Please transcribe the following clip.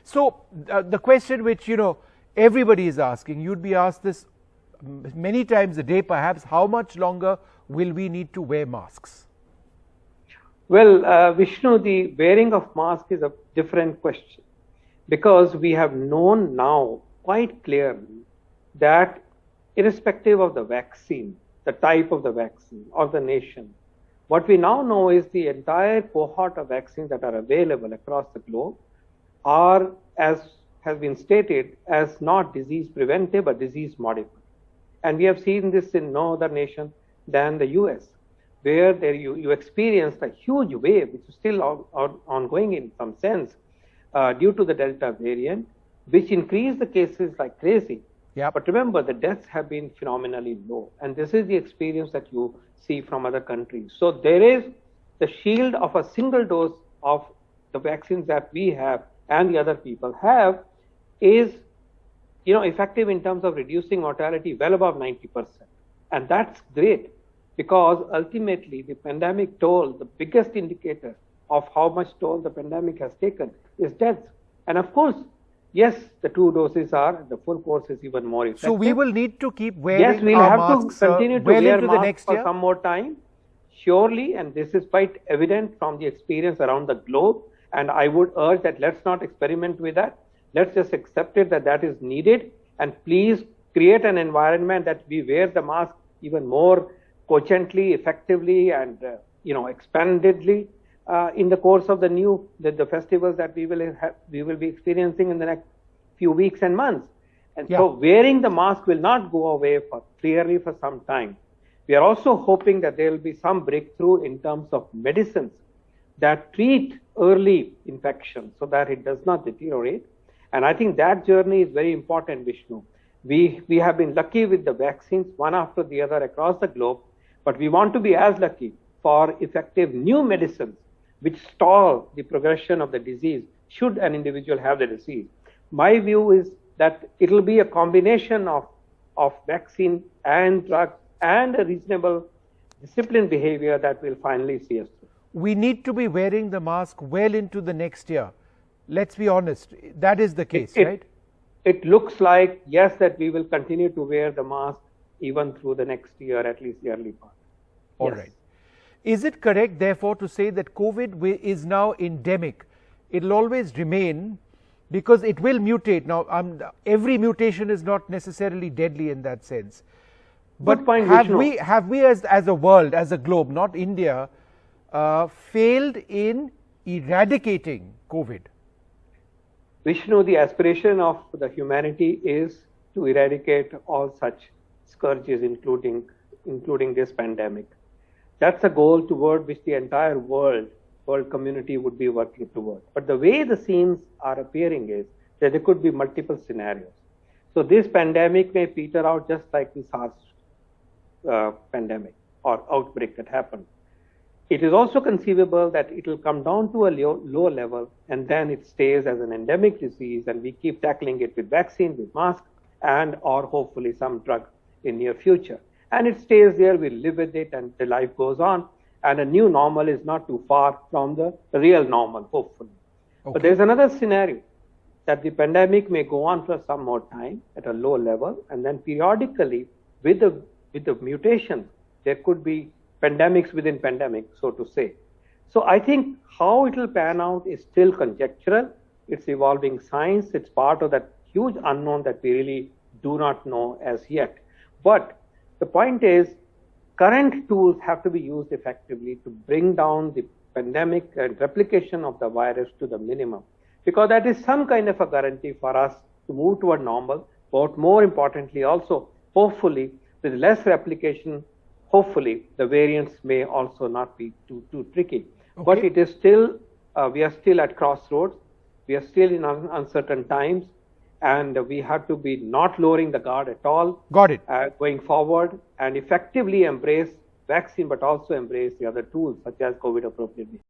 So the question which, everybody is asking, you'd be asked this many times a day perhaps, how much longer will we need to wear masks? Well, Vishnu, the wearing of mask is a different question, because we have known now quite clearly that irrespective of the vaccine, the type of the vaccine or the nation, what we now know is the entire cohort of vaccines that are available across the globe are, as has been stated, as not disease preventive but disease modifying. And we have seen this in no other nation than the US, where there you experienced a huge wave, which is still ongoing in some sense, due to the Delta variant, which increased the cases like crazy. Yep. But remember, the deaths have been phenomenally low. And this is the experience that you see from other countries. So there is the shield of a single dose of the vaccines that we have and the other people have is, effective in terms of reducing mortality well above 90%. And that's great, because ultimately the pandemic toll, the biggest indicator of how much toll the pandemic has taken is deaths. And of course, yes, the 2 doses are, the full course is even more effective. So we will need to keep wearing masks. Yes, we'll have masks, to continue to well wear into masks the next for year? some more time, surely, and this is quite evident from the experience around the globe. And I would urge that let's not experiment with that. Let's just accept it that is needed, and please create an environment that we wear the mask even more cogently, effectively, and expandedly in the course of the festivals that we will be experiencing in the next few weeks and months. And so wearing the mask will not go away clearly for some time. We are also hoping that there will be some breakthrough in terms of medicines that treat early infection so that it does not deteriorate. And I think that journey is very important, Vishnu. We have been lucky with the vaccines, one after the other across the globe, but we want to be as lucky for effective new medicines which stall the progression of the disease should an individual have the disease. My view is that it will be a combination of vaccine and drug and a reasonable disciplined behavior that will finally see us through. We need to be wearing the mask well into the next year. Let's be honest, that is the case, right? It looks like, yes, that we will continue to wear the mask even through the next year, at least the early part. All right. Is it correct, therefore, to say that COVID is now endemic? It will always remain because it will mutate. Now, every mutation is not necessarily deadly in that sense. But good point, have we as a world, as a globe, not India, failed in eradicating COVID? Vishnu, the aspiration of the humanity is to eradicate all such scourges, including this pandemic. That's a goal toward which the entire world community would be working toward. But the way the scenes are appearing is that there could be multiple scenarios. So this pandemic may peter out just like the SARS pandemic or outbreak that happened. It is also conceivable that it will come down to a low level, and then it stays as an endemic disease, and we keep tackling it with vaccine, with mask, and or hopefully some drug in near future. And it stays there, we live with it, and the life goes on. And a new normal is not too far from the real normal, hopefully. Okay. But there's another scenario that the pandemic may go on for some more time at a low level, and then periodically, with the mutations, there could be pandemics within pandemic, so to say. So I think how it will pan out is still conjectural. It's evolving science. It's part of that huge unknown that we really do not know as yet. But the point is, current tools have to be used effectively to bring down the pandemic and replication of the virus to the minimum, because that is some kind of a guarantee for us to move toward normal, but more importantly also, hopefully, with less replication, hopefully the variants may also not be too tricky. Okay. But it is still, we are still at crossroads. We are still in uncertain times, and we have to be not lowering the guard at all. Got it. Going forward and effectively embrace vaccine, but also embrace the other tools such as COVID appropriate behavior.